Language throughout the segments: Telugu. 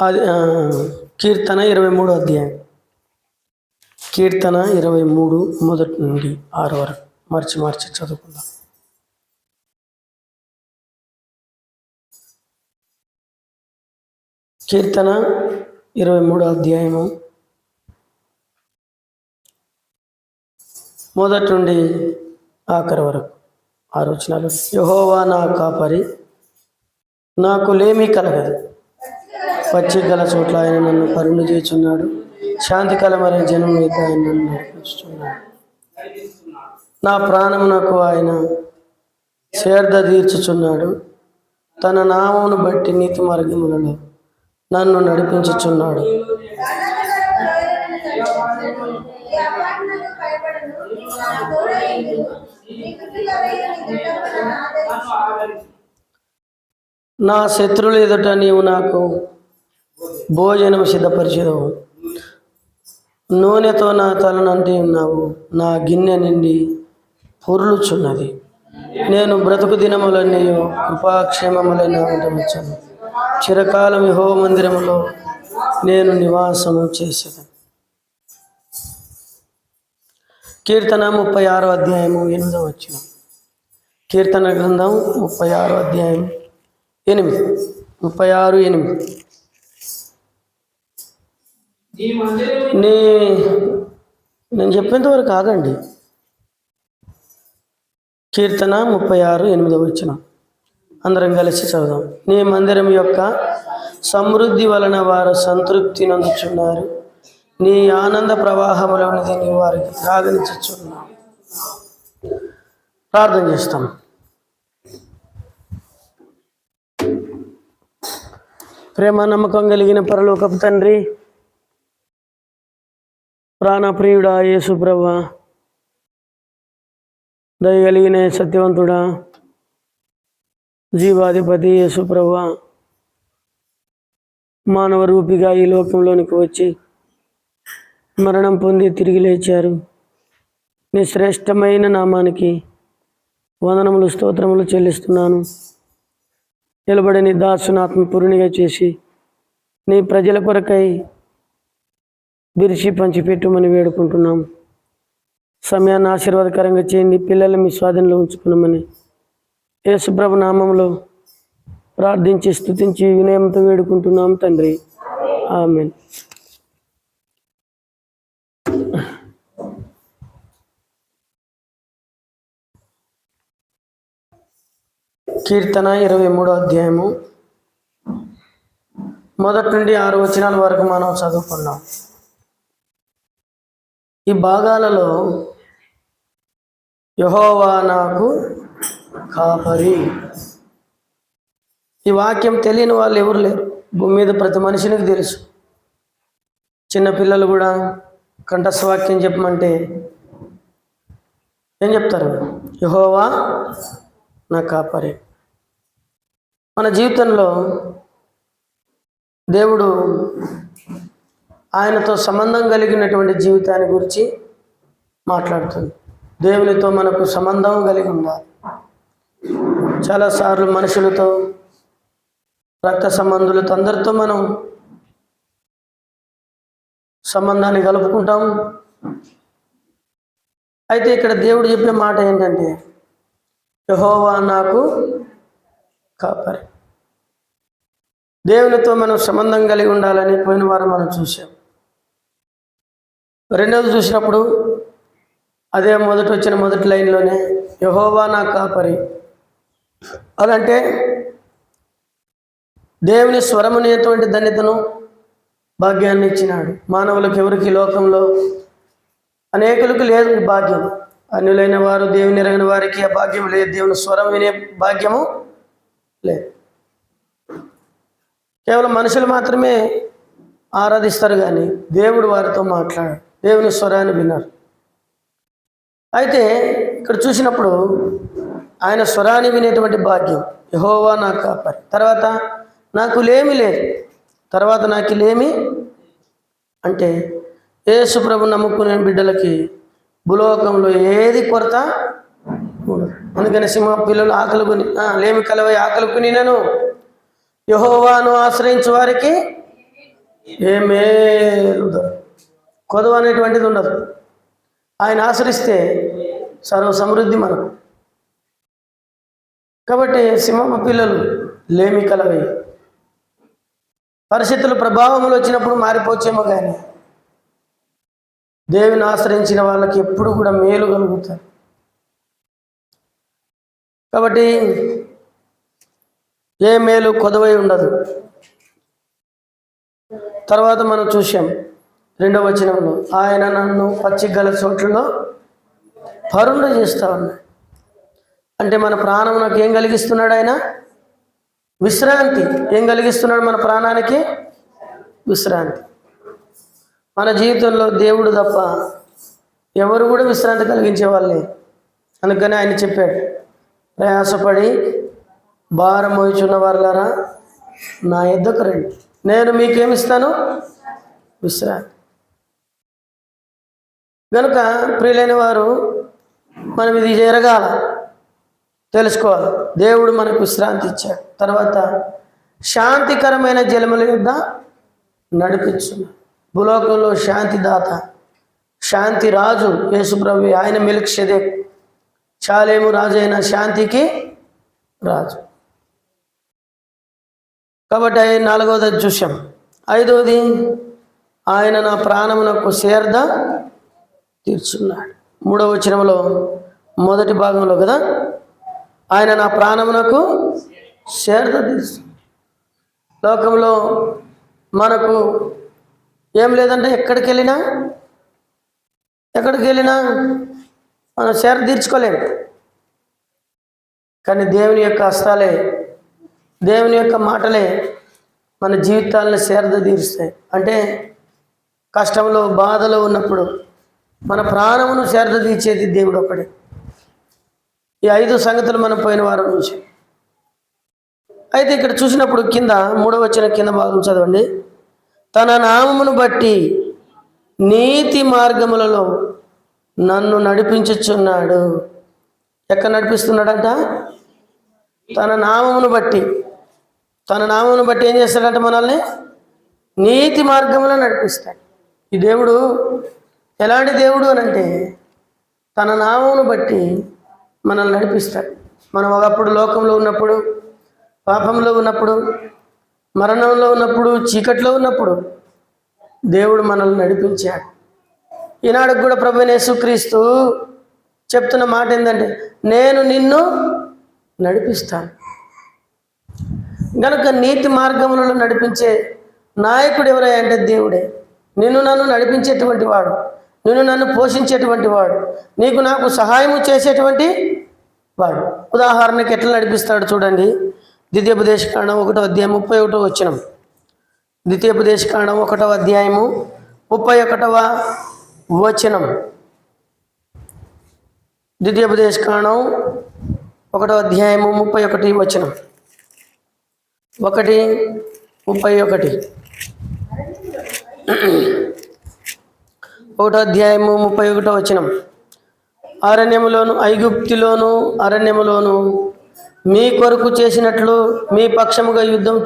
అది కీర్తన 23 అధ్యాయం. కీర్తన 23 మొదటి నుండి 6 వరకు మార్చి చదువుకుందాం. కీర్తన 23 అధ్యాయము మొదటి నుండి ఆఖరి వరకు 6 వచనాలు. యెహోవా నా కాపరి, నాకు లేమి కలగదు. పచ్చిక గల చోట్ల ఆయన నన్ను పరుండు చేస్తున్నాడు. శాంతికరమైన జనం మీద ఆయన నన్ను నడిపిస్తున్నాడు. నా ప్రాణమునకు ఆయన సేద తీర్చుచున్నాడు. తన నామమును బట్టి నీతి మార్గములలో నన్ను నడిపించుచున్నాడు. నా శత్రువుల ఎదుట నీవు నాకు భోజనం సిద్ధపరిచెదవు. నూనెతో నా తలనంటి ఉన్నావు. నా గిన్నె నిండి పొర్లుచున్నది. నేను బ్రతుకు దినములన్నీ కృపాక్షేమములైన ఉండవచ్చాను. చిరకాలం యెహోవా మందిరములో నేను నివాసము చేసేదను. కీర్తన 36 అధ్యాయము 8వ వచనం. కీర్తన గ్రంథం 36 అధ్యాయం 36:8. నేను చెప్పేంత వరకు ఆగండి. కీర్తన 36:8వ వచనం అందరం కలిసి చదువుదాం. నీ మందిరం యొక్క సమృద్ధి వలన వారు సంతృప్తి నొందుచున్నారు. నీ ఆనంద ప్రవాహములోనిది నీ వారికి త్రాగనిచ్చుచున్నావు. ప్రార్థన చేస్తాం. ప్రేమ నమ్మకం కలిగిన పరలోకపు తండ్రి, ప్రాణప్రియుడా యేసు ప్రభువా, దయగలిగిన సత్యవంతుడా, జీవాధిపతి యేసు ప్రభువా, మానవ రూపిగా ఈ లోకంలోనికి వచ్చి మరణం పొంది తిరిగి లేచారు. నీ శ్రేష్టమైన నామానికి వందనములు స్తోత్రములు చెల్లిస్తున్నాను. నిలబడి నీ దాసుని ఆత్మపూర్ణిగా చేసి నీ ప్రజల కొరకై విరిచి పంచిపెట్టుమని వేడుకుంటున్నాం. సమయాన్ని ఆశీర్వాదకరంగా చేయండి. పిల్లలు మీ స్వాధీనంలో ఉంచుకున్నామని యేసుప్రభు నామంలో ప్రార్థించి స్తుతించి వినయంతో వేడుకుంటున్నాం తండ్రి. ఆమేన్. కీర్తన 23 అధ్యాయము మొదటి నుండి 6 వచనాల వరకు మనం చదువుకున్నాం. ఈ భాగాలలో యెహోవా నాకు కాపరి, ఈ వాక్యం తెలియని వాళ్ళు ఎవరు లేరు. భూమి మీద ప్రతి మనిషినికి తెలుసు. చిన్నపిల్లలు కూడా కంఠస్థ వాక్యం చెప్పమంటే ఏం చెప్తారు? యెహోవా నా కాపరి. మన జీవితంలో దేవుడు ఆయనతో సంబంధం కలిగినటువంటి జీవితాన్ని గురించి మాట్లాడుతుంది. దేవునితో మనకు సంబంధం కలిగి ఉండాలి. చాలాసార్లు మనుషులతో, రక్త సంబంధులతో, అందరితో మనం సంబంధాన్ని కలుపుకుంటాం. అయితే ఇక్కడ దేవుడు చెప్పే మాట ఏంటంటే యెహోవా నాకు కాపరి. దేవునితో మనం సంబంధం కలిగి ఉండాలని పోయిన వారం మనం చూసాం. రెండవది చూసినప్పుడు అదే మొదటి లైన్లోనే యెహోవా నా కాపరి. అదంటే దేవుని స్వరమనేటువంటి ధన్యతను, భాగ్యాన్ని ఇచ్చినాడు. మానవులకు ఎవరికి లోకంలో అనేకులకు లేదు భాగ్యం. అన్యులైన వారు, దేవుని ఎరగిన వారికి ఆ భాగ్యం లేదు. దేవుని స్వరం వినే భాగ్యము లేదు. కేవలం మనుషులు మాత్రమే ఆరాధిస్తారు, కానీ దేవుడు వారితో మాట్లాడాడు, దేవుని స్వరాన్ని విన్నారు. అయితే ఇక్కడ చూసినప్పుడు ఆయన స్వరాన్ని వినేటువంటి భాగ్యం, యెహోవా నా కాపరి. తర్వాత నాకు లేమి లేదు. తర్వాత నాకు లేమి అంటే యేసు ప్రభు నమ్ముకునే బిడ్డలకి భూలోకంలో ఏది కొరత ఉండదు. అందుకని సింహ పిల్లలు ఆకలి కొని లేమి కలవై ఆకలి కొని నేను యెహోవాను ఆశ్రయించు వారికి ఏ మేలు కొదవ అనేటువంటిది ఉండదు. ఆయన ఆశ్రయిస్తే సర్వ సమృద్ధి మనకు. కాబట్టి సింహపు పిల్లలు లేమి కలవి. పరిస్థితులు ప్రభావంలో వచ్చినప్పుడు మారిపోవచ్చేమో, కానీ దేవుని ఆశ్రయించిన వాళ్ళకి ఎప్పుడు కూడా మేలు కలుగుతారు. కాబట్టి ఏ మేలు కొదవై ఉండదు. తర్వాత మనం చూసాం 2వ వచనంలో, ఆయన నన్ను పచ్చిగల చోట్లలో పరుండ చేస్తా ఉన్నాడు. అంటే మన ప్రాణమునకు ఏం కలిగిస్తున్నాడు ఆయన? విశ్రాంతి. ఏం కలిగిస్తున్నాడు మన ప్రాణానికి? విశ్రాంతి. మన జీవితంలో దేవుడు తప్ప ఎవరు కూడా విశ్రాంతి కలిగించే వాళ్ళే. అందుకని ఆయన చెప్పాడు, ప్రయాసపడి భారం మోయుచున్న వారులారా నా యొద్దకు రండి, నేను మీకేమిస్తాను? విశ్రాంతి. కనుక ప్రియులైన వారు, మనం ఇది జరగాల, తెలుసుకోవాలి. దేవుడు మనకు విశ్రాంతి ఇచ్చాడు. తర్వాత శాంతికరమైన జలముల యొద్ద నడిపించున్నాడు. భూలోకంలో శాంతిదాత, శాంతి రాజు యేసుప్రభు. ఆయన మెల్కీషెదెక్, షాలేము రాజు అయిన శాంతికి రాజు. కాబట్టి 4వది చూసాం. 5వది, ఆయన నా ప్రాణమునకు సేర్ద తీర్చున్నాడు. 3వ వచనంలో మొదటి భాగంలో కదా, ఆయన నా ప్రాణమునకు సేర్ద తీర్చు. లోకంలో మనకు ఏం లేదంటే ఎక్కడికి వెళ్ళినా మనం సేద తీర్చుకోలేము. కానీ దేవుని యొక్క హస్తాలే, దేవుని యొక్క మాటలే మన జీవితాలను సేద తీరుస్తాయి. అంటే కష్టంలో బాధలో ఉన్నప్పుడు మన ప్రాణమును సేద తీర్చేది దేవుడు ఒకడే. ఈ 5 సంగతులు మనం పోయిన వారం నుంచి. అయితే ఇక్కడ చూసినప్పుడు కింద 3వ వచనం కింద భాగం చదవండి. తన నామమును బట్టి నీతి మార్గములలో నన్ను నడిపించుచున్నాడు. ఎక్కడ నడిపిస్తున్నాడంట? తన నామమును బట్టి. తన నామమును బట్టి ఏం చేస్తాడంట? మనల్ని నీతి మార్గంలో నడిపిస్తాడు. ఈ దేవుడు ఎలాంటి దేవుడు అని అంటే, తన నామమును బట్టి మనల్ని నడిపిస్తాడు. మనం ఒకప్పుడు లోకంలో ఉన్నప్పుడు, పాపంలో ఉన్నప్పుడు, మరణంలో ఉన్నప్పుడు, చీకట్లో ఉన్నప్పుడు దేవుడు మనల్ని నడిపించాడు. ఈనాడు కూడా ప్రభువైన యేసుక్రీస్తు చెప్తున్న మాట ఏంటంటే, నేను నిన్ను నడిపిస్తాను. కనుక నీతి మార్గములలో నడిపించే నాయకుడు ఎవరై అంటే దేవుడే. నిన్ను నన్ను నడిపించేటువంటి వాడు, నిన్ను నన్ను పోషించేటువంటి వాడు, నీకు నాకు సహాయము చేసేటువంటి వాడు. ఉదాహరణకి ఎట్లా నడిపిస్తాడు చూడండి. ద్వితీయోపదేశకాండం 1వ అధ్యాయం 31వ వచనం. ద్వితీయోపదేశకాండం 1వ అధ్యాయము 31వ వచనం. ద్వితీయోపదేశకాండం 1వ అధ్యాయము 31 వచనం. 1:31. 1వ అధ్యాయము 31వ వచనం. అరణ్యములోను ఐగుప్తిలోను అరణ్యములోను మీ కొరకు చేసినట్లు మీ పక్షముగా యుద్ధం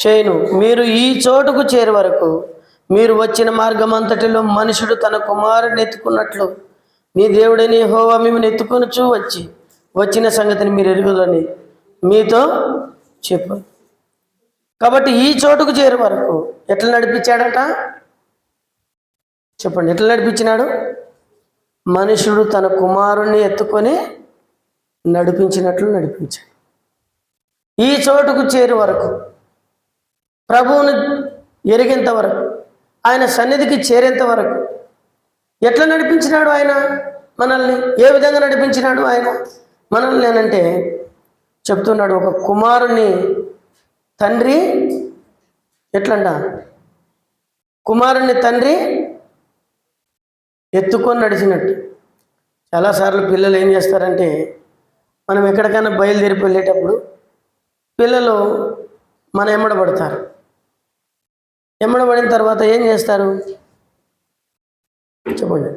చేయను. మీరు ఈ చోటుకు చేరే వరకు మీరు వచ్చిన మార్గమంతటిలో మనుషుడు తన కుమారుని ఎత్తుకున్నట్లు మీ దేవుడని యెహోవా మిమ్మల్ని ఎత్తుకొనుచూ వచ్చిన సంగతిని మీరు ఎరుగుదని మీతో చెప్పు. కాబట్టి ఈ చోటుకు చేరే వరకు ఎట్లా నడిపించాడట? చెప్పండి, ఎట్లా నడిపించినాడు? మనుషుడు తన కుమారుణ్ణి ఎత్తుకొని నడిపించినట్లు నడిపించాడు. ఈ చోటుకు చేరే వరకు, ప్రభువును ఎరిగేంత వరకు, ఆయన సన్నిధికి చేరేంత వరకు ఎట్లా నడిపించినాడు ఆయన మనల్ని? ఏ విధంగా నడిపించినాడు ఆయన మనల్ని అనంటే చెప్తున్నాడు. ఒక కుమారుని తండ్రి ఎట్లంట? కుమారుని తండ్రి ఎత్తుకొని నడిచినట్టు. చాలాసార్లు పిల్లలు ఏం చేస్తారంటే, మనం ఎక్కడికైనా బయలుదేరి వెళ్ళేటప్పుడు పిల్లలు మన ఎమ్మడబడతారు. ఎమ్మడబడిన తర్వాత ఏం చేస్తారు? చెప్పండి.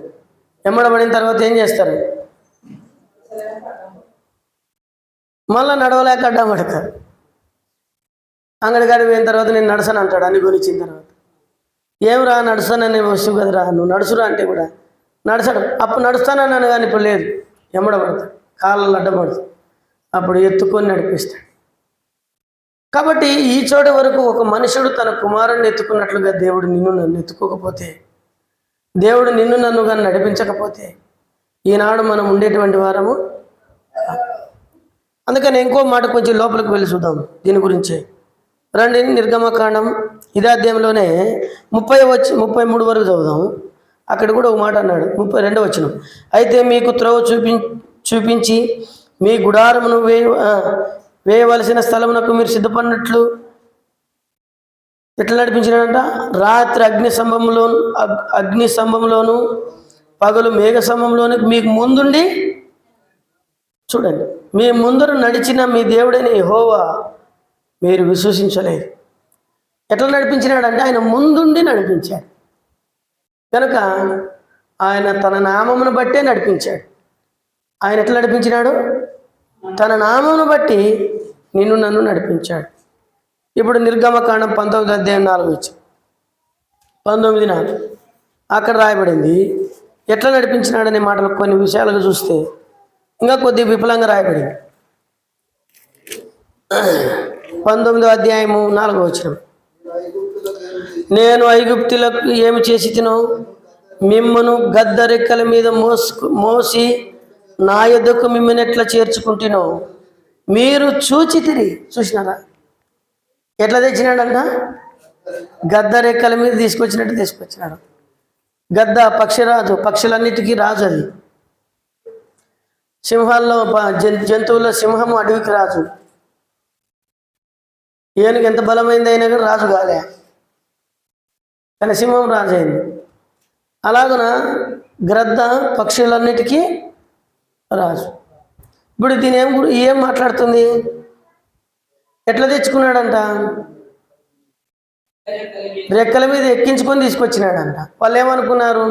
ఎమ్మడబడిన తర్వాత ఏం చేస్తారు? మళ్ళీ నడవలేక అడ్డం పడతారు. అంగడికాడికి పోయిన తర్వాత నేను నడసాను అంటాడు అన్ని కొనిచ్చిన తర్వాత. ఏమిరా నడుస్తానని వస్తువు కదరా, నువ్వు నడుచురా అంటే కూడా నడచడం. అప్పుడు నడుస్తానన్నాను కానీ ఇప్పుడు లేదు, ఎమ్మడబడతాడు, కాళ్ళలో అడ్డపడతాడు, అప్పుడు ఎత్తుకొని నడిపిస్తాడు. కాబట్టి ఈ చోట వరకు ఒక మనుషుడు తన కుమారుణ్ణి ఎత్తుకున్నట్లుగా దేవుడు నిన్ను నన్ను ఎత్తుకోకపోతే, దేవుడు నిన్ను నన్ను కానీ నడిపించకపోతే ఈనాడు మనం ఉండేటువంటి వారము. అందుకని ఇంకో మాట కొంచెం లోపలికి వెళ్ళి చూద్దాం దీని గురించే. రండి, నిర్గమకాండం ఇదే అధ్యాయంలోనే 33 వరకు చదువుదాం. అక్కడ కూడా ఒక మాట అన్నాడు, 32 వచనం. అయితే మీకు త్రోవ చూపించి మీ గుడారమును వేయవలసిన స్థలమునకు మీరు సిద్ధపడినట్లు ఎట్లా నడిపించినాడంట? రాత్రి అగ్ని స్తంభంలోను పగలు మేఘ స్తంభంలోను మీకు ముందుండి, చూడండి, మీ ముందర నడిచిన మీ దేవుడైన యెహోవా మీరు విశ్వసించలేదు. ఎట్లా నడిపించినాడంటే ఆయన ముందుండి నడిపించాడు కనుక ఆయన తన నామమును బట్టే నడిపించాడు. ఆయన ఎట్లా నడిపించినాడు? తన నామమును బట్టి నిన్ను నన్ను నడిపించాడు. ఇప్పుడు నిర్గమకాండం 19 అధ్యాయం 19:4 అక్కడ రాయబడింది. ఎట్లా నడిపించినాడనే మాటలు కొన్ని విషయాలుగా చూస్తే ఇంకా కొద్దిగా విపులంగా రాయబడింది. 19వ అధ్యాయము 4వ వచనం. నేను ఐగుప్తులకు ఏమి చేసి తినో మిమ్మను గద్ద రెక్కల మీద మోసి నా యొద్దకు మిమ్మల్ని ఎట్లా చేర్చుకుంటునో మీరు చూసినారా? ఎట్లా తెచ్చినాడంట? గద్ద రెక్కల మీద తీసుకొచ్చినాడు. గద్ద పక్షిరాజు, పక్షులన్నిటికీ రాజు. అది సింహాల్లో జంతువుల సింహము అడవికి రాజు. ఏనుగు ఎంత బలమైంది అయినా కానీ రాజు కాలే, కానీ సింహం రాజు అయింది. అలాగున గ్రద్ద పక్షులన్నిటికీ రాజు. ఇప్పుడు దీని ఏం మాట్లాడుతుంది? ఎట్లా తెచ్చుకున్నాడంట? రెక్కల మీద ఎక్కించుకొని తీసుకొచ్చినాడంట. వాళ్ళు ఏమనుకున్నారు?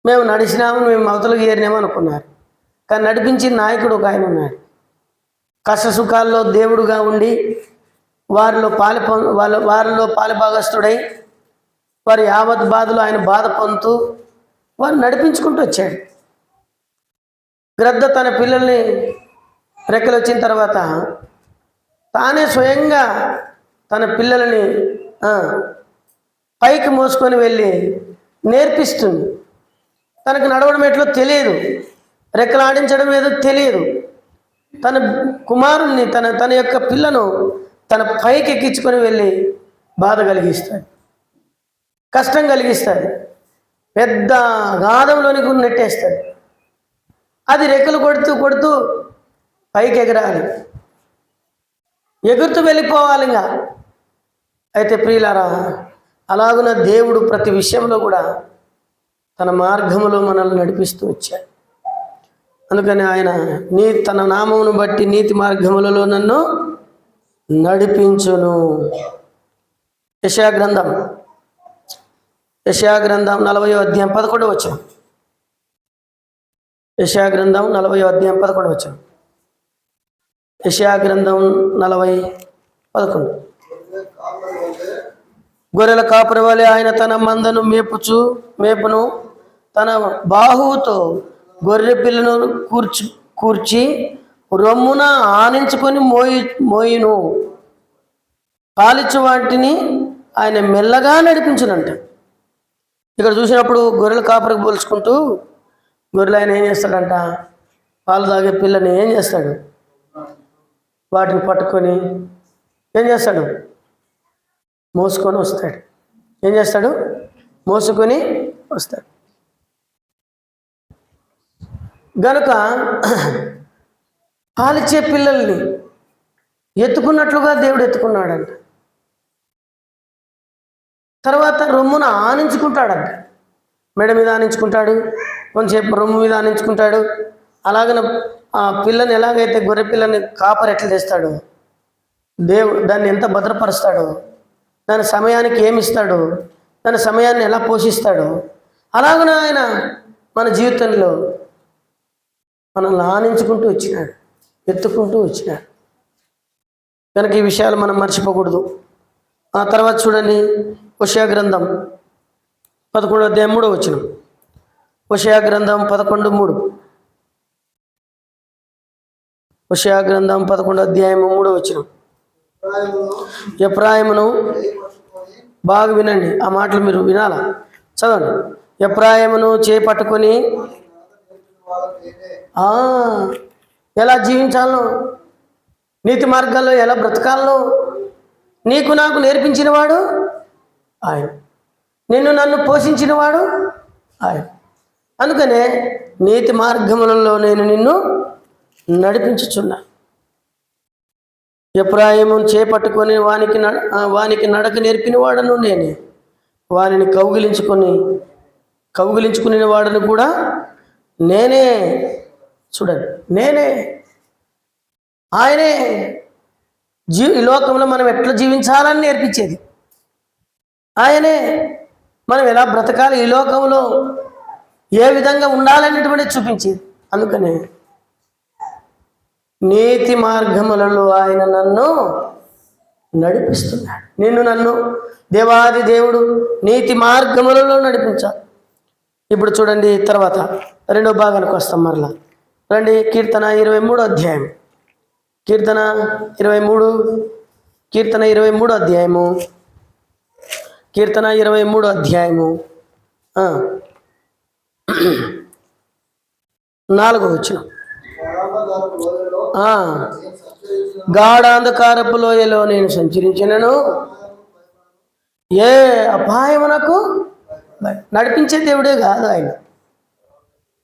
మేము నడిచినాము, మేము అవతలకు ఏరినాము అనుకున్నారు. కానీ నడిపించిన నాయకుడు ఒక ఆయన ఉన్నాడు. కష్ట సుఖాల్లో దేవుడుగా ఉండి వారిలో పాలిభాగస్తుడై వారి యావత్ బాధలు ఆయన బాధ పొందుతూ వారు నడిపించుకుంటూ వచ్చాడు. గ్రద్ద తన పిల్లల్ని రెక్కలు వచ్చిన తర్వాత తానే స్వయంగా తన పిల్లలని పైకి మోసుకొని వెళ్ళి నేర్పిస్తుంది. తనకు నడవడం ఎట్లో తెలియదు, రెక్కలు ఆడించడం ఏదో తెలియదు. తన కుమారుణ్ణి తన యొక్క పిల్లను తన పైకి ఎక్కించుకొని వెళ్ళి బాధ కలిగిస్తాడు, కష్టం కలిగిస్తాడు, పెద్ద గాధంలోనికి నెట్టేస్తాడు. అది రెక్కలు కొడుతూ పైకి ఎగరాలి, ఎగురుతూ వెళ్ళిపోవాలి ఇంకా. అయితే ప్రియులారా, అలాగున దేవుడు ప్రతి విషయంలో కూడా తన మార్గములో మనల్ని నడిపిస్తూ వచ్చాడు. అందుకని ఆయన తన నామమును బట్టి నీతి మార్గములలో నన్ను నడిపించును. యెషయా గ్రంథం 40వ అధ్యాయం 11వ వచనం. యెషయా గ్రంథం 40వ అధ్యాయం 11వ వచనం. యెషయా గ్రంథం 40:11. గొర్రెల కాపరి వలె ఆయన తన మందను మేపును, తన బాహువుతో గొర్రె పిల్లను కూర్చి రొమ్మున ఆనించుకొని మోయును, పాలిచ్చు వాటిని ఆయన మెల్లగా నడిపించునంట. ఇక్కడ చూసినప్పుడు గొర్రెల కాపరికి పోల్చుకుంటూ గొర్రెలు ఆయన ఏం చేస్తాడంట? పాలు తాగే పిల్లని ఏం చేస్తాడు? వాటిని పట్టుకొని ఏం చేస్తాడు? మోసుకొని వస్తాడు. ఏం చేస్తాడు? మోసుకొని వస్తాడు. గనుక పాలిచ్చే పిల్లల్ని ఎత్తుకున్నట్లుగా దేవుడు ఎత్తుకున్నాడంట. తర్వాత రొమ్మున ఆనించుకుంటాడంట. మెడ మీద ఆనించుకుంటాడు, కొంచెంసేపు రొమ్ము మీద ఆనించుకుంటాడు. అలాగన ఆ పిల్లని ఎలాగైతే గొర్రె పిల్లని కాపరి ఎట్లా తెస్తాడు, దేవుడు దాన్ని ఎంత భద్రపరుస్తాడు, దాని సమయానికి ఏమిస్తాడు, దాని సమయాన్ని ఎలా పోషిస్తాడు, అలాగనే ఆయన మన జీవితంలో మనల్ని ఆనించుకుంటూ వచ్చినాడు, ఎత్తుకుంటూ వచ్చినాడు. కనుక ఈ విషయాలు మనం మర్చిపోకూడదు. ఆ తర్వాత చూడండి, హోషేయ గ్రంథం 11వ అధ్యాయం 3వ వచనం. హోషేయ గ్రంథం 11:3. హోషేయ గ్రంథం 11వ అధ్యాయం 3వ వచనం. ఎఫ్రాయిమును బాగా వినండి, ఆ మాటలు మీరు వినాలా, చదవండి. ఎఫ్రాయిమును చేపట్టుకొని ఎలా జీవించాలో, నీతి మార్గాల్లో ఎలా బ్రతకాలో నీకు నాకు నేర్పించినవాడు ఆయన, నిన్ను నన్ను పోషించినవాడు ఆయన. అందుకనే నీతి మార్గములలో నేను నిన్ను నడిపించుచున్నా. ఎఫ్రాయిమును చేపట్టుకొని వానికి నడక నేర్పిన వాడను నేనే, వానిని కౌగిలించుకునే వాడను కూడా నేనే. చూడండి, నేనే, ఆయనే ఈ లోకంలో మనం ఎట్లా జీవించాలని నేర్పించేది ఆయనే. మనం ఎలా బ్రతకాలి, ఈ లోకంలో ఏ విధంగా ఉండాలనేటువంటిది చూపించేది. అందుకనే నీతి మార్గములలో ఆయన నన్ను నడిపిస్తున్నాడు. నన్ను దేవాది దేవుడు నీతి మార్గములలో నడిపించాలి. ఇప్పుడు చూడండి, తర్వాత రెండో భాగానికి వస్తాం మరలా. రండి, కీర్తన 23వ అధ్యాయం. కీర్తన 23 అధ్యాయము. కీర్తన 23వ అధ్యాయము 4వ వచనం. గాఢాంధకారపు లోయలో నేను సంచరించినను ఏ అపాయమునకు నడిపించే దేవుడే కాదు ఆయన.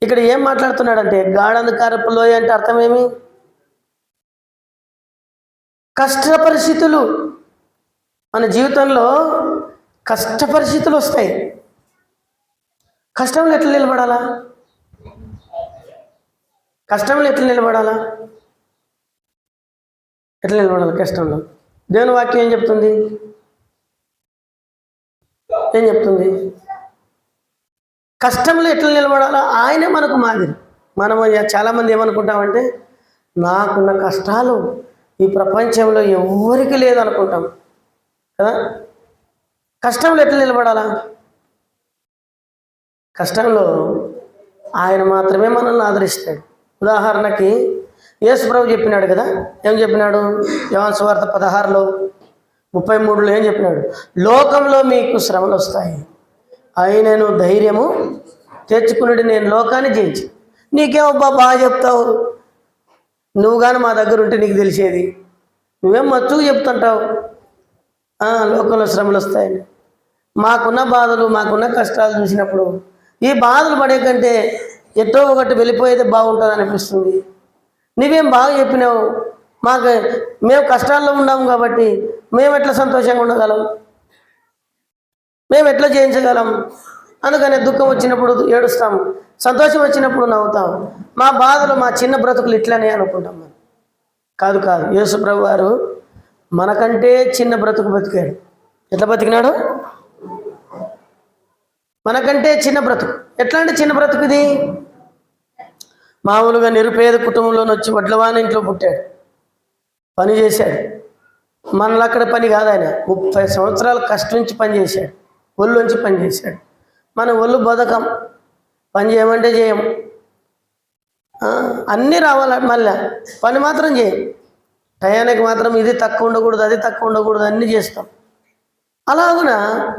ఇక్కడ ఏం మాట్లాడుతున్నాడంటే, గాఢాంధకారపు లోయ అంటే అర్థం ఏమి? కష్ట పరిస్థితులు. మన జీవితంలో కష్ట పరిస్థితులు వస్తాయి. కష్టంలో ఎట్లా నిలబడాలా? ఎట్లా నిలబడాలా కష్టంలో? దేవుని వాక్యం ఏం చెప్తుంది? కష్టంలో ఎట్లా నిలబడాలా? ఆయనే మనకు మాదిరి. మనం చాలామంది ఏమనుకుంటామంటే, నాకున్న కష్టాలు ఈ ప్రపంచంలో ఎవరికి లేదనుకుంటాం కదా. కష్టంలో ఎట్లా నిలబడాలా? కష్టంలో ఆయన మాత్రమే మనల్ని ఆదరిస్తాడు. ఉదాహరణకి యేసు ప్రభు చెప్పినాడు కదా, ఏం చెప్పినాడు? యోహాను సువార్త 16:33 ఏం చెప్పినాడు? లోకంలో మీకు శ్రమలు వస్తాయి, అయినను ధైర్యము తెచ్చుకున్నాడు, నేను లోకాన్ని జయించి. నీకేమబ్బా బాగా చెప్తావు, నువ్వు కానీ మా దగ్గర ఉంటే నీకు తెలిసేది, నువ్వేం మచ్చుకు చెప్తుంటావు లోకంలో శ్రమలు వస్తాయని. మాకున్న బాధలు, మాకున్న కష్టాలు చూసినప్పుడు ఈ బాధలు పడే కంటే ఎటో ఒకటి వెళ్ళిపోయేది బాగుంటుంది అనిపిస్తుంది. నువ్వేం బాగా చెప్పినావు, మేము కష్టాల్లో ఉన్నాము కాబట్టి మేము ఎట్లా సంతోషంగా ఉండగలం, మేము ఎట్లా జయించగలం? అందుకనే దుఃఖం వచ్చినప్పుడు ఏడుస్తాము, సంతోషం వచ్చినప్పుడు నవ్వుతాం. మా బాధలు, మా చిన్న బ్రతుకులు ఇట్లనే అనుకుంటాం. మనం కాదు. యేసు ప్రభు వారు మనకంటే చిన్న బ్రతుకు బతికాడు. ఎట్లా బతికినాడు? మనకంటే చిన్న బ్రతుకు. ఎట్లాంటి చిన్న బ్రతుకు ఇది? మామూలుగా నిరుపేద కుటుంబంలోకి వచ్చి వడ్లవాని ఇంట్లో పుట్టాడు, పని చేశాడు. మనలో అక్కడ పని కాదు, ఆయన 30 సంవత్సరాలు కష్టించి పని చేశాడు, ఒళ్ళుంచి పని చేశాడు. మన ఒళ్ళు బతకం, పని చేయమంటే చేయం, అన్నీ రావాలి, మళ్ళీ పని మాత్రం చేయం. టయానికి మాత్రం ఇది తక్కువ ఉండకూడదు, అది తక్కువ ఉండకూడదు, అన్నీ చేస్తాం. అలాగున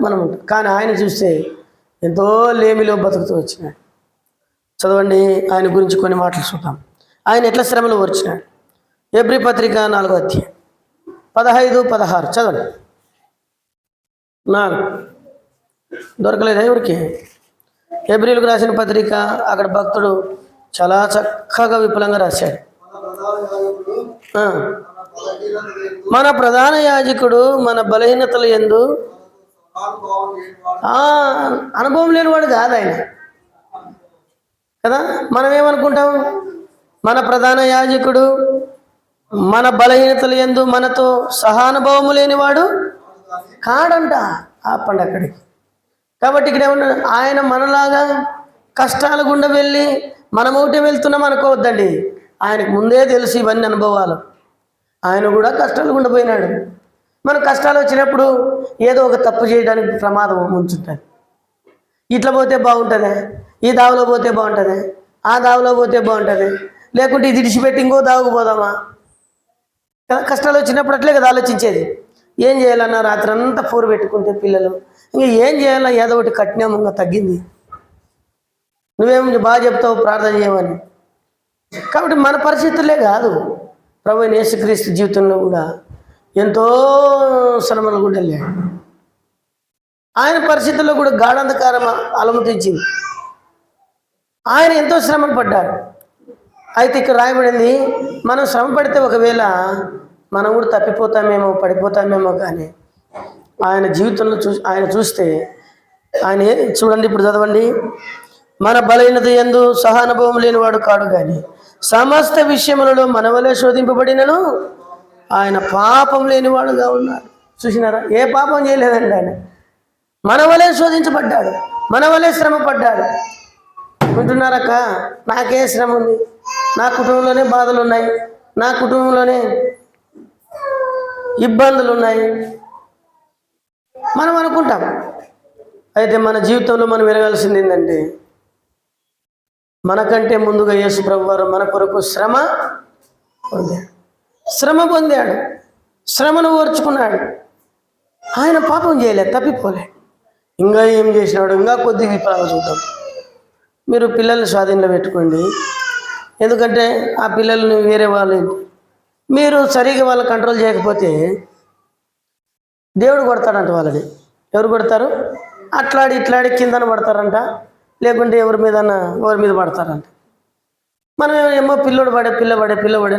మనం ఉంటాం. కానీ ఆయన చూస్తే ఎంతో లేమిలో బతుకుతూ వచ్చినాడు. చదవండి, ఆయన గురించి కొన్ని మాటలు చూద్దాం. ఆయన ఎట్లా శ్రమలు ఓర్చినాడు. హెబ్రీ పత్రిక 4వ అధ్యాయం 15-16 చదవండి. నాకు దొరకలేదు ఎవరికి? హెబ్రీలకు రాసిన పత్రిక, అక్కడ భక్తుడు చాలా చక్కగా విపులంగా రాశాడు. మన ప్రధాన యాజకుడు మన బలహీనతలు యందు అనుభవం లేనివాడు కాదు ఆయన కదా. మనం ఏమనుకుంటాం? మన ప్రధాన యాజకుడు మన బలహీనతలు యందు మనతో సహానుభవము లేనివాడు కాడంట. ఆపండి అక్కడికి. కాబట్టి ఇక్కడ ఏమన్నా, ఆయన మనలాగా కష్టాల గుండా వెళ్ళి మనం ఒకటి వెళ్తున్నాం అనుకోవద్దండి. ఆయనకు ముందే తెలుసు ఇవన్నీ అనుభవాలు. ఆయన కూడా కష్టాలు గుండా పోయినాడు. మన కష్టాలు వచ్చినప్పుడు ఏదో ఒక తప్పు చేయడానికి ప్రమాదం ఉంచుంటుంది. ఇట్లా పోతే బాగుంటుందా, ఈ దావలో పోతే బాగుంటుంది, ఆ దావలో పోతే బాగుంటుంది, లేకుంటే ఇది ఇడిచిపెట్టి ఇంకో దావకు పోదామా కదా. కష్టాలు వచ్చినప్పుడు అట్లే కదా ఆలోచించేది. ఏం చేయాలన్నా రాత్రి అంతా పోరు పెట్టుకుంటే పిల్లలు ఇంకా ఏం చేయాలా, ఏదో ఒకటి కఠినం ఇంకా తగ్గింది. నువ్వేమో బాగా చెప్తావు ప్రార్థన చేయమని. కాబట్టి మన పరిస్థితులే కాదు, ప్రభువైన యేసుక్రీస్తు జీవితంలో కూడా ఎంతో శ్రమలు కూడా వెళ్ళాడు. ఆయన పరిస్థితుల్లో కూడా గాఢంధకారం అలమటించింది. ఆయన ఎంతో శ్రమలు పడ్డాడు. అయితే ఇక్కడ రాయబడింది, మనం శ్రమ పడితే ఒకవేళ మనం కూడా తప్పిపోతామేమో, పడిపోతామేమో, కానీ ఆయన జీవితంలో ఆయన చూస్తే ఆయన చూడండి, ఇప్పుడు చదవండి. మన బలహీనత యందు సహానుభవం లేనివాడు కాడు, కానీ సమస్త విషయములలో మన వలె శోధింపబడినను ఆయన పాపం లేనివాడుగా ఉన్నాడు. చూసినారా, ఏ పాపం చేయలేదండి ఆయన. మన వలె శోధించబడ్డాడు, మన వలె శ్రమ పడ్డాడు. వింటున్నారక్క, నాకే శ్రమ ఉంది, నా కుటుంబంలోనే బాధలు ఉన్నాయి, నా కుటుంబంలోనే ఇబ్బందులు ఉన్నాయి మనం అనుకుంటాం. అయితే మన జీవితంలో మనం వినగాల్సింది ఏంటంటే, మనకంటే ముందుగా యేసు ప్రభు వారు మన కొరకు శ్రమ పొందాడు, శ్రమను ఓర్చుకున్నాడు. ఆయన పాపం చేయలే, తప్పిపోలే. ఇంకా ఏం చేసినాడు, ఇంకా కొద్ది విఫలంగా చూద్దాం. మీరు పిల్లల్ని స్వాధీనంలో పెట్టుకోండి, ఎందుకంటే ఆ పిల్లల్ని వేరే వాళ్ళు మీరు సరిగా వాళ్ళు కంట్రోల్ చేయకపోతే దేవుడు కొడతాడంట వాళ్ళని. ఎవరు కొడతారు? అట్లాడి ఇట్లాడి కిందన పడతారంట, లేకుంటే ఎవరి మీద పడతారంట. మనం ఏమో పిల్ల పడే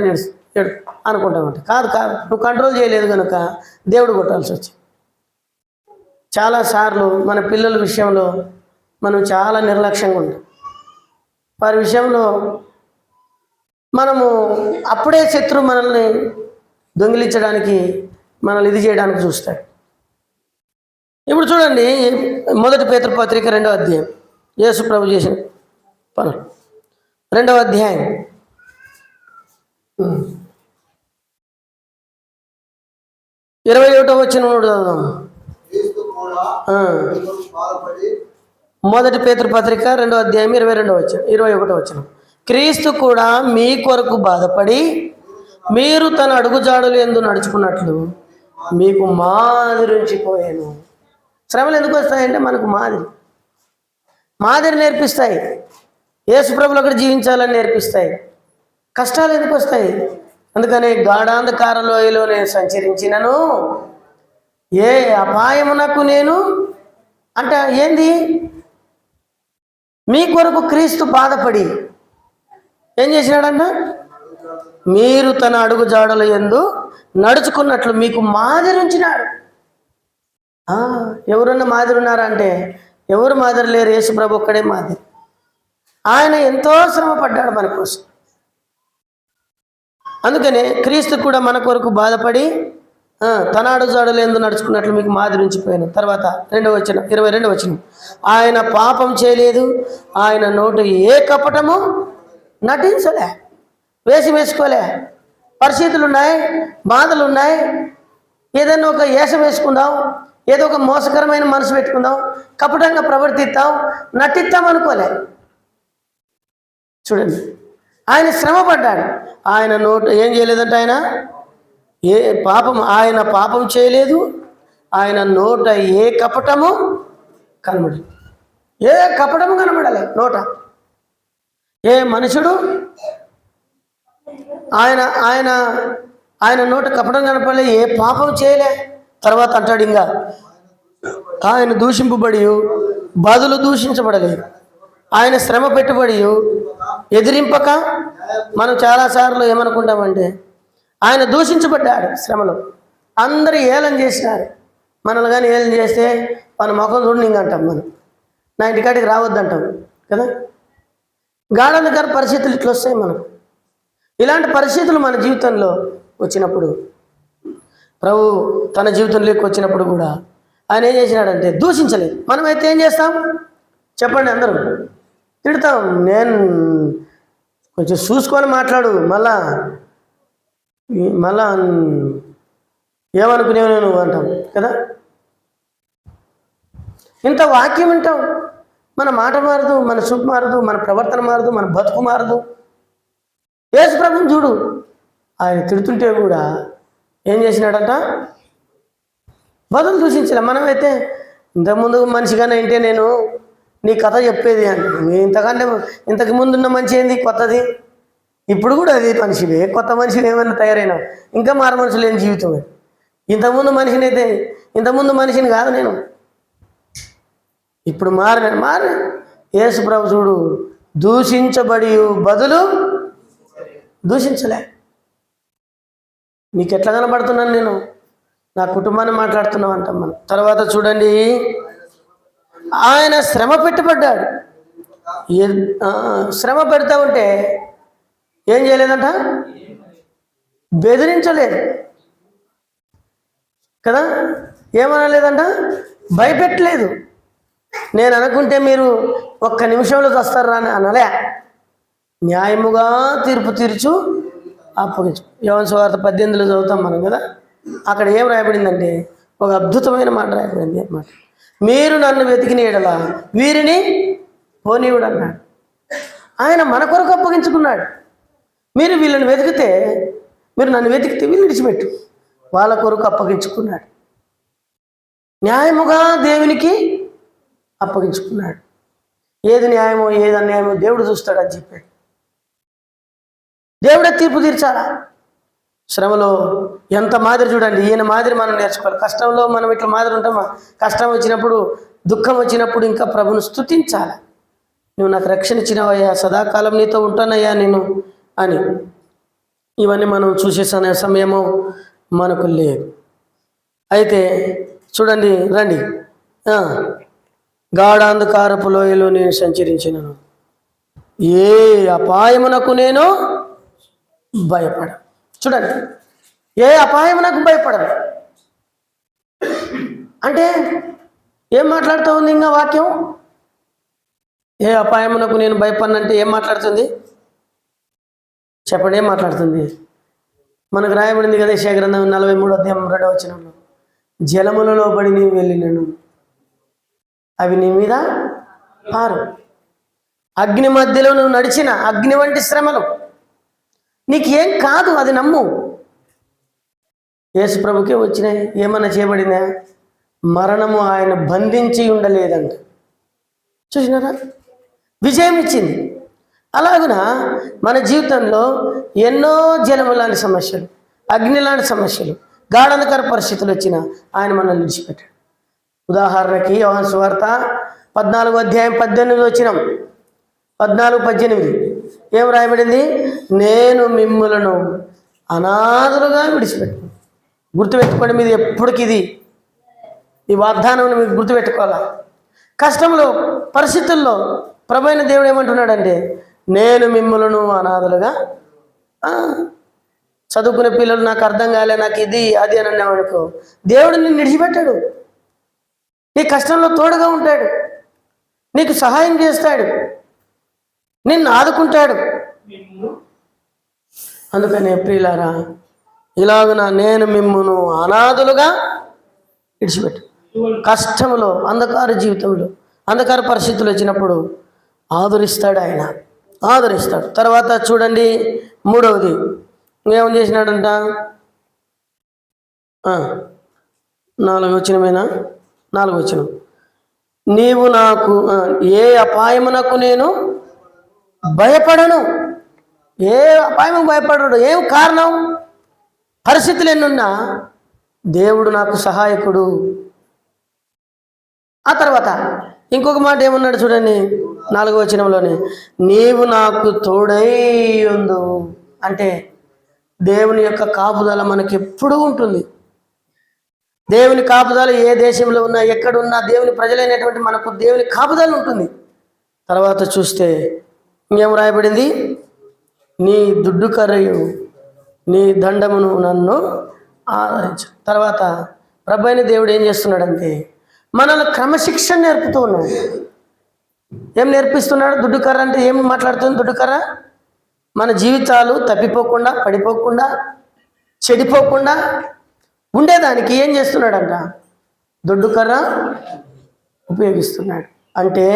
నేడు అనుకుంటామంట. కాదు, నువ్వు కంట్రోల్ చేయలేదు కనుక దేవుడు కొట్టాల్సి వచ్చింది. చాలాసార్లు మన పిల్లల విషయంలో మనం చాలా నిర్లక్ష్యంగా ఉంటాం. వారి విషయంలో మనము అప్పుడే శత్రువు మనల్ని దొంగిలించడానికి, మనల్ని ఇది చేయడానికి చూస్తాడు. ఇప్పుడు చూడండి, 1 పేతురు పత్రిక 2వ అధ్యాయం, యేసు ప్రభు చేసిన పనులు 2వ అధ్యాయం 21వ వచనం చదువుదాం. 1 పేతురు పత్రిక 2వ అధ్యాయం 21వ వచనం. క్రీస్తు కూడా మీ కొరకు బాధపడి మీరు తన అడుగుజాడులు యందు నడుచుకున్నట్లు మీకు మాదిరి ఉంచిపోయాను. శ్రమలు ఎందుకు వస్తాయంటే మనకు మాదిరి నేర్పిస్తాయి. యేసు ప్రభువులు అక్కడ జీవించాలని నేర్పిస్తాయి. కష్టాలు ఎందుకు వస్తాయి? అందుకని గాఢాంధకార లోయలో నేను సంచరించినను ఏ అపాయమునకు నేను అంటే ఏంది, మీ కొరకు క్రీస్తు బాధపడి ఏం చేసినాడన్న, మీరు తన అడుగు జాడల యందు నడుచుకున్నట్లు మీకు మాదిరి ఉంచినాడు. ఎవరన్నా మాదిరి ఉన్నారా అంటే ఎవరు మాదిరి లేరు, యేసు ప్రభు ఒక్కడే మాదిరి. ఆయన ఎంతో శ్రమ పడ్డాడు మన కోసం. అందుకనే క్రీస్తు కూడా మన కొరకు బాధపడి తన అడుగు జాడలు యందు నడుచుకున్నట్లు మీకు మాదిరి ఉంచిపోయాను. తర్వాత 22వ వచనం. ఆయన పాపం చేయలేదు, ఆయన నోట ఏ కపటము నటించలే, వేసుకోలే. పరిస్థితులు ఉన్నాయి, బాధలు ఉన్నాయి, ఏదైనా ఒక వేషం వేసుకుందాం, ఏదో ఒక మోసకరమైన మనసు పెట్టుకుందాం, కపటంగా ప్రవర్తిస్తాం, నటిస్తాం అనుకోలే. చూడండి, ఆయన శ్రమ పడ్డాడు. ఆయన నోట ఏం చేయలేదంటే ఆయన పాపం చేయలేదు, ఆయన నోట ఏ కపటము కనబడలేదు. ఏ కపటము కనబడలే నోట. ఏ మనుషుడు ఆయన నోట కపటం కనపడలే, ఏ పాపం చేయలే. తర్వాత అంటాడు, ఇంకా ఆయన దూషింపబడి బాధలు దూషించబడలేదు, ఆయన శ్రమ పెట్టుబడి ఎదిరింపక. మనం చాలాసార్లు ఏమనుకుంటామంటే ఆయన దూషించబడ్డాడు శ్రమలో, అందరూ ఏలం చేసినారు. మనల్ని కానీ ఏలం చేస్తే మన ముఖం చూడండి ఇంక అంటాం, మనం నా ఇంటికాడికి రావద్దంటాం కదా. గాఢంధకార పరిస్థితులు ఇట్లా వస్తాయి మనకు. ఇలాంటి పరిస్థితులు మన జీవితంలో వచ్చినప్పుడు, ప్రభు తన జీవితంలోకి వచ్చినప్పుడు కూడా ఆయన ఏం చేసినాడంటే దూషించలేదు. మనమైతే ఏం చేస్తాం చెప్పండి, అందరూ తిడతాం. నేను కొంచెం చూసుకొని మాట్లాడు, మళ్ళా మళ్ళా ఏమనుకునేవు నువ్వు అంటాం కదా. ఇంత వాక్యం వింటాం, మన మాట మారదు, మన చూపు మారదు, మన ప్రవర్తన మారదు, మన బతుకు మారదు. యేసు ప్రభువుని చూడు, ఆయన తిడుతుంటే కూడా ఏం చేసినాడంట, బదులు దూషించలే. మనమైతే ఇంతకుముందు మనిషిగానే ఇంటే నేను నీ కథ చెప్పేది అంటే, ఇంతకంటే ఇంతకు ముందున్న మనిషి ఏంది కొత్తది, ఇప్పుడు కూడా అది మనిషివే, కొత్త మనిషివి ఏమైనా తయారైనావు, ఇంకా మారు మనుషులు ఏం జీవితమే. ఇంతకుముందు మనిషినైతే ఇంతకుముందు మనిషిని కాదు నేను, ఇప్పుడు మారు. యేసు ప్రభు చూడు, దూషించబడి బదులు దూషించలే. నీకు ఎట్లా కనబడుతున్నాను నేను, నా కుటుంబాన్ని మాట్లాడుతున్నావు అంటాం మనం. తర్వాత చూడండి, ఆయన శ్రమ పెట్టబడ్డాడు. శ్రమ పెడతా ఉంటే ఏం చేయలేదంట, బెదిరించలేదు కదా, ఏమనలేదంట, భయపెట్టలేదు. నేను అనుకుంటే మీరు ఒక్క నిమిషంలో వస్తారా అని అనలే. న్యాయముగా తీర్పు తీర్చు అప్పగించు. యోహాను సువార్త 18లో చదువుతాం మనం కదా. అక్కడ ఏం రాయబడిందంటే ఒక అద్భుతమైన మాట రాయబడింది అన్నమాట. మీరు నన్ను వెతికిన యెడల వీరిని పోనీయుడు అన్నాడు. ఆయన మన కొరకు అప్పగించుకున్నాడు. మీరు వీళ్ళని వెతికితే, మీరు నన్ను వెతికితే వీళ్ళు విడిచిపెట్టు, వాళ్ళ కొరకు అప్పగించుకున్నాడు. న్యాయముగా దేవునికి అప్పగించుకున్నాడు. ఏది న్యాయమో ఏది అన్యాయమో దేవుడు చూస్తాడని చెప్పాడు. దేవుడే తీర్పు తీర్చాలా. శ్రమలో ఎంత మాదిరి చూడండి, ఈయన మాదిరి మనం నేర్చుకోవాలి. కష్టంలో మనం ఇట్లా మాదిరి ఉంటామా, కష్టం వచ్చినప్పుడు దుఃఖం వచ్చినప్పుడు ఇంకా ప్రభుని స్తుతించాలి. నువ్వు నాకు రక్షణ ఇచ్చినవయ్యా, సదాకాలం నీతో ఉంటానయ్యా నేను అని. ఇవన్నీ మనం చూసే సమయము మనకు లేదు. అయితే చూడండి, రండి. గాఢాంధకారపు లోయలో నేను సంచరించినను, ఏ అపాయమునకు నేను భయపడ. చూడండి, ఏ అపాయమునకు భయపడదు అంటే ఏం మాట్లాడుతూ ఉంది ఇంకా వాక్యం? ఏ అపాయమునకు నేను భయపడనంటే ఏం మాట్లాడుతుంది చెప్పండి, ఏం మాట్లాడుతుంది? మనకు రాయబడింది కదా యెషయా గ్రంథం 43:2 జలములలో పడి నీవు వెళ్ళినను అవి నీ మీద పారు, అగ్ని మధ్యలో నువ్వు నడిచిన అగ్ని వంటి శ్రమలు నీకేం కాదు, అది నమ్ము. యేసు ప్రభుకే వచ్చినాయి, ఏమన్నా చేయబడిందా? మరణము ఆయన బంధించి ఉండలేదంట. చూసినారా, విజయం ఇచ్చింది. అలాగున మన జీవితంలో ఎన్నో జలము లాంటి సమస్యలు, అగ్ని లాంటి సమస్యలు, గాఢంధకార పరిస్థితులు వచ్చినా ఆయన మనల్ని విడిచిపెట్టాడు. ఉదాహరణకి యోహాను సువార్త 14:18 వచ్చినాం. 14:18 ఏం రాయబడింది? నేను మిమ్ములను అనాథలుగా విడిచిపెట్టాను. గుర్తుపెట్టుకోండి, మీది ఎప్పటికి ఈ వాగ్దానం మీకు గుర్తుపెట్టుకోవాలా. కష్టంలో పరిస్థితుల్లో ప్రభువైన దేవుడు ఏమంటున్నాడంటే, నేను మిమ్ములను అనాథలుగా. చదువుకునే పిల్లలు నాకు అర్థం కాలే, నాకు ఇది అది అని అన్నామనుకో, దేవుడు నిన్ను విడిచిపెట్టాడు. నీ కష్టంలో తోడుగా ఉంటాడు, నీకు సహాయం చేస్తాడు, నిన్ను ఆదుకుంటాడు. అందుకనే ప్రియులారా, ఇలాగున నేను మిమ్మును అనాథలుగా విడిచిపెట్టు. కష్టంలో, అంధకార జీవితంలో, అంధకార పరిస్థితులు వచ్చినప్పుడు ఆదరిస్తాడు ఆయన, ఆదరిస్తాడు. తర్వాత చూడండి, 3వది ఏమని చేసినాడంట? 4వ వచనమేనా? 4వ వచనం, నీవు నాకు ఏ అపాయమునకు నేను భయపడను. ఏ అపాయము భయపడడు. ఏం కారణం? పరిస్థితులు ఎన్నున్నా దేవుడు నాకు సహాయకుడు. ఆ తర్వాత ఇంకొక మాట ఏమన్నాడు చూడండి, 4వ వచనంలోనే, నీవు నాకు తోడై ఉండు. అంటే దేవుని యొక్క కాపుదల మనకి ఎప్పుడూ ఉంటుంది. దేవుని కాపుదల ఏ దేశంలో ఉన్నా, ఎక్కడున్నా దేవుని ప్రజలైనటువంటి మనకు దేవుని కాపుదల ఉంటుంది. తర్వాత చూస్తే ఇంకేం రాయబడింది? నీ దుడ్డు కర్రయు నీ దండమును నన్ను ఆదరించు. తర్వాత ప్రభువైన దేవుడు ఏం చేస్తున్నాడంటే, మనల్ని క్రమశిక్షణ నేర్పుతూ ఉన్నాడు. ఏం నేర్పిస్తున్నాడు? దుడ్డు కర్ర అంటే ఏం మాట్లాడుతుంది? దుడ్డు కర్ర మన జీవితాలు తప్పిపోకుండా, పడిపోకుండా, చెడిపోకుండా ఉండేదానికి ఏం చేస్తున్నాడంట? దొడ్డు కర్ర ఉపయోగిస్తున్నాడు. అంటే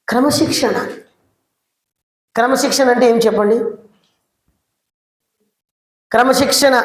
క్రమశిక్షణ. క్రమశిక్షణ అంటే ఏం చెప్పండి? క్రమశిక్షణ